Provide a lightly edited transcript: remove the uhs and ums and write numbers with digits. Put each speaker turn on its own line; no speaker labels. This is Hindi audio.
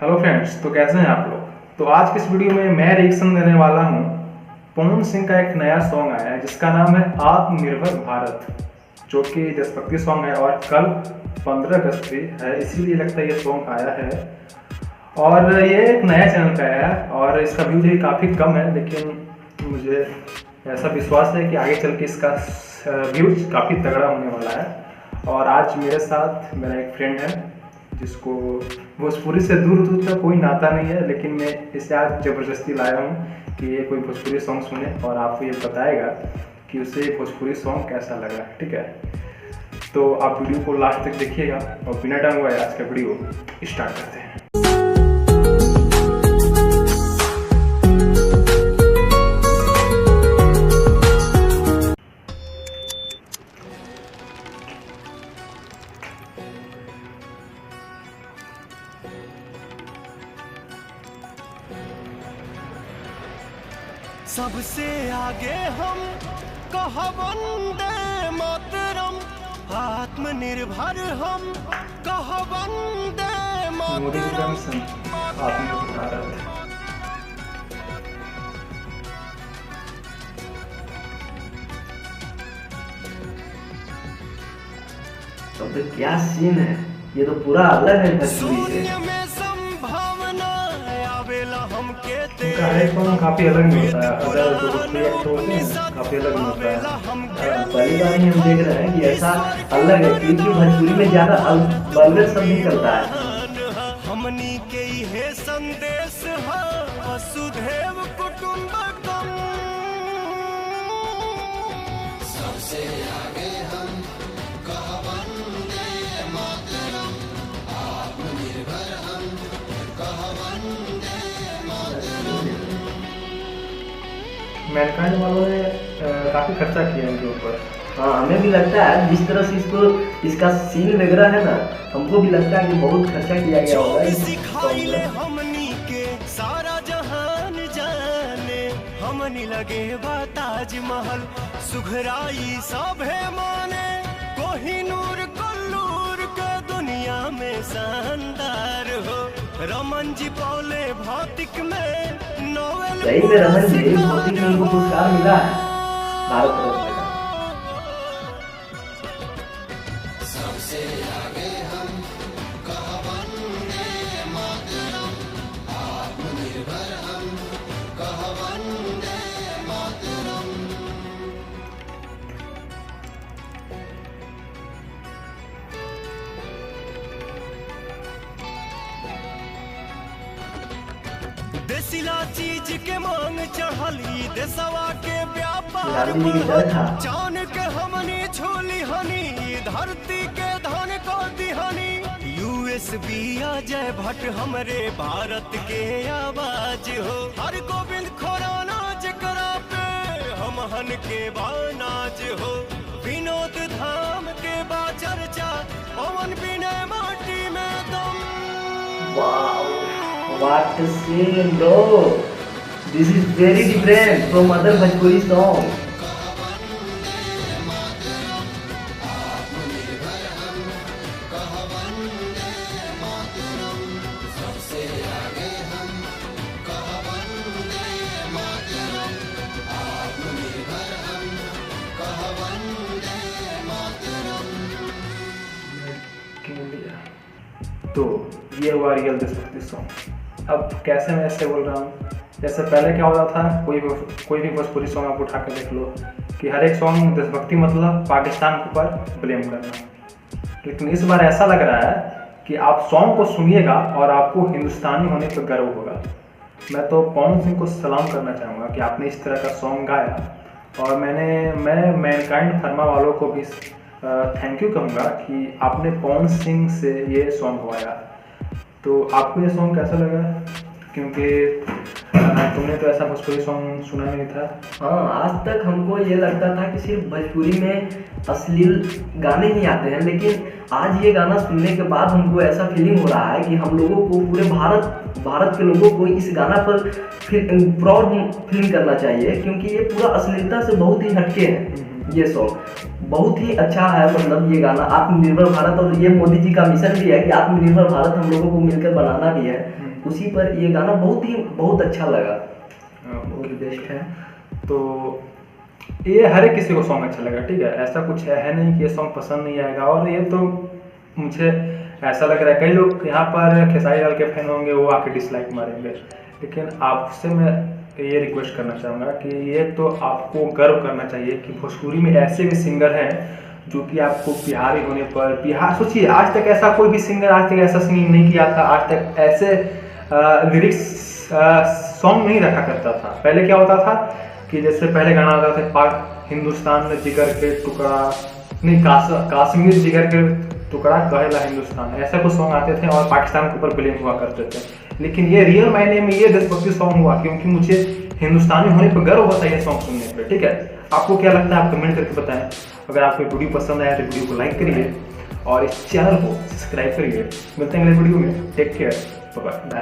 हेलो फ्रेंड्स, तो कैसे हैं आप लोग। तो आज की इस वीडियो में मैं रिएक्शन देने वाला हूं। पवन सिंह का एक नया सॉन्ग आया है जिसका नाम है आत्मनिर्भर भारत, जो कि देशभक्ति सॉन्ग है और कल 15 अगस्त भी है, इसीलिए लगता है ये सॉन्ग आया है। और ये एक नया चैनल पे आया है और इसका व्यूज भी काफ़ी कम है, लेकिन मुझे ऐसा विश्वास है कि आगे चल के इसका व्यूज काफ़ी तगड़ा होने वाला है। और आज मेरे साथ मेरा एक फ्रेंड है जिसको भोजपुरी से दूर दूर तक कोई नाता नहीं है, लेकिन मैं इसे आज ज़बरदस्ती लाया हूँ कि ये कोई भोजपुरी सॉन्ग सुने और आपको ये बताएगा कि उसे भोजपुरी सॉन्ग कैसा लगा। ठीक है, तो आप वीडियो को लास्ट तक देखिएगा और बिना टाइम हुआ आज का वीडियो स्टार्ट करते हैं।
सबसे आगे हम कह वंदे मातरम, आत्मनिर्भर हम कह वंदे मातरम।
तो क्या सीन है, ये तो पूरा अलग है भोजपुरी से।
काफी अलग मिलता है, अगर जो भोजपुरी एक्टर होते हैं काफी अलग मिलता है।
पहली बार ही हम देख रहे हैं कि ऐसा अलग है, क्योंकि भोजपुरी में ज्यादा वल्गर शब्द निकलता है।
हमनी के ये संदेश है वसुधैव कुटुंबकम। सबसे आगे हम कह वंदे मातरम, आत्मनिर्भर हम कह वंदे मातरम।
मैनकाइंड वालों ने काफी खर्चा किया इनके ऊपर।
हाँ, हमें भी लगता है जिस तरह से इसका सीन वगैरह है ना, हमको भी लगता है कि बहुत खर्चा किया गया होगा।
हमनी के सारा जहान जाने, हमनी लगे बा ताजमहल, सुघराई सभे माने, कोहिनूर कोल्लूर के दुनिया में शानदार हो। रमन जी पौले भौतिक में नोवेल,
सही में रमन जी भौतिक में उनको पुरस्कार मिला है भारत रत्न का।
सबसे आगे हम कह वंदे मातरम, आत्मनिर्भर हम कह वंदे मातरम। देसिला चीज के मांग चढ़ली, देसवा के व्यापार जान के हमनी छोली हनी, धरती के धन को दिहनी। USB अजय भट्ट हमरे भारत के आवाज हो, हर गोविंद खुराना जकरा पे हम हन के बानाज हो। विनोद धाम के बा चर्चा, पवन बिने माटी में दम।
Wow, what a scene, bro! This is very different from other Bhojpuri songs.
तो ये हुआ रियल देशभक्ति सॉन्ग। अब कैसे मैं ऐसे बोल रहा हूँ, जैसे पहले क्या होता था, कोई भी भोजपुरी सॉन्ग आप उठा के देख लो कि हर एक सॉन्ग देशभक्ति मतलब पाकिस्तान के ऊपर ब्लेम करना। लेकिन इस बार ऐसा लग रहा है कि आप सॉन्ग को सुनिएगा और आपको हिंदुस्तानी होने पर गर्व होगा। मैं तो पवन सिंह को सलाम करना चाहूँगा कि आपने इस तरह का सॉन्ग गाया, और मैं मैनकाइंड फर्मा वालों को भी थैंक यू कहूँगा कि आपने पवन सिंह से ये सॉन्ग गवाया। तो आपको ये सॉन्ग कैसा लगा, क्योंकि तुमने तो ऐसा भोजपुरी सॉन्ग सुना नहीं था।
हाँ, आज तक हमको ये लगता था कि सिर्फ भोजपुरी में अश्लील गाने ही आते हैं, लेकिन आज ये गाना सुनने के बाद हमको ऐसा फीलिंग हो रहा है कि हम लोगों को, पूरे भारत के लोगों को इस गाना पर प्राउड फीलिंग करना चाहिए, क्योंकि ये पूरा अश्लीलता से बहुत ही हटके है। ये सॉन्ग बहुत ही अच्छा है, मतलब ये गाना आत्मनिर्भर भारत, और ये मोदी जी का मिशन भी है कि आत्मनिर्भर भारत हम लोगों को मिलकर बनाना भी है। उसी पर ये गाना बहुत अच्छा लगा, बहुत बेस्ट है।
तो ये हर एक किसी को सॉन्ग अच्छा लगा, ठीक है, ऐसा कुछ है नहीं कि ये सॉन्ग पसंद नहीं आएगा। और ये तो मुझे ऐसा लग रहा है कई लोग यहाँ पर खेसारी लाल के फैन होंगे, वो आके डिसलाइक मारेंगे, लेकिन आपसे मैं ये रिक्वेस्ट करना चाहूँगा कि ये तो आपको गर्व करना चाहिए कि भोजपुरी में ऐसे भी सिंगर हैं जो कि आपको बिहारी होने पर, बिहार सोचिए, आज तक ऐसा कोई भी सिंगर आज तक ऐसा सिंगिंग नहीं किया था, आज तक ऐसे लिरिक्स सॉन्ग नहीं रखा करता था। पहले क्या होता था कि जैसे पहले गाना होता था पाक हिंदुस्तान में जिगर के टुकड़ा, नहीं काश्मीर जिगर के टुकड़ा कहेला हिंदुस्तान, ऐसा कुछ सॉन्ग आते थे और पाकिस्तान के ऊपर ब्लेम हुआ करते थे। लेकिन ये रियल मायने में ये देशभक्ति सॉन्ग हुआ क्योंकि मुझे हिंदुस्तानी होने पर गर्व होता है ये सॉन्ग सुनने पर, ठीक है। आपको क्या लगता है आप कमेंट करके बताएं। अगर आपको वीडियो पसंद आया तो वीडियो को लाइक करिए और इस चैनल को सब्सक्राइब करिए। मिलते हैं अगले वीडियो में, टेक केयर, बाय बाय।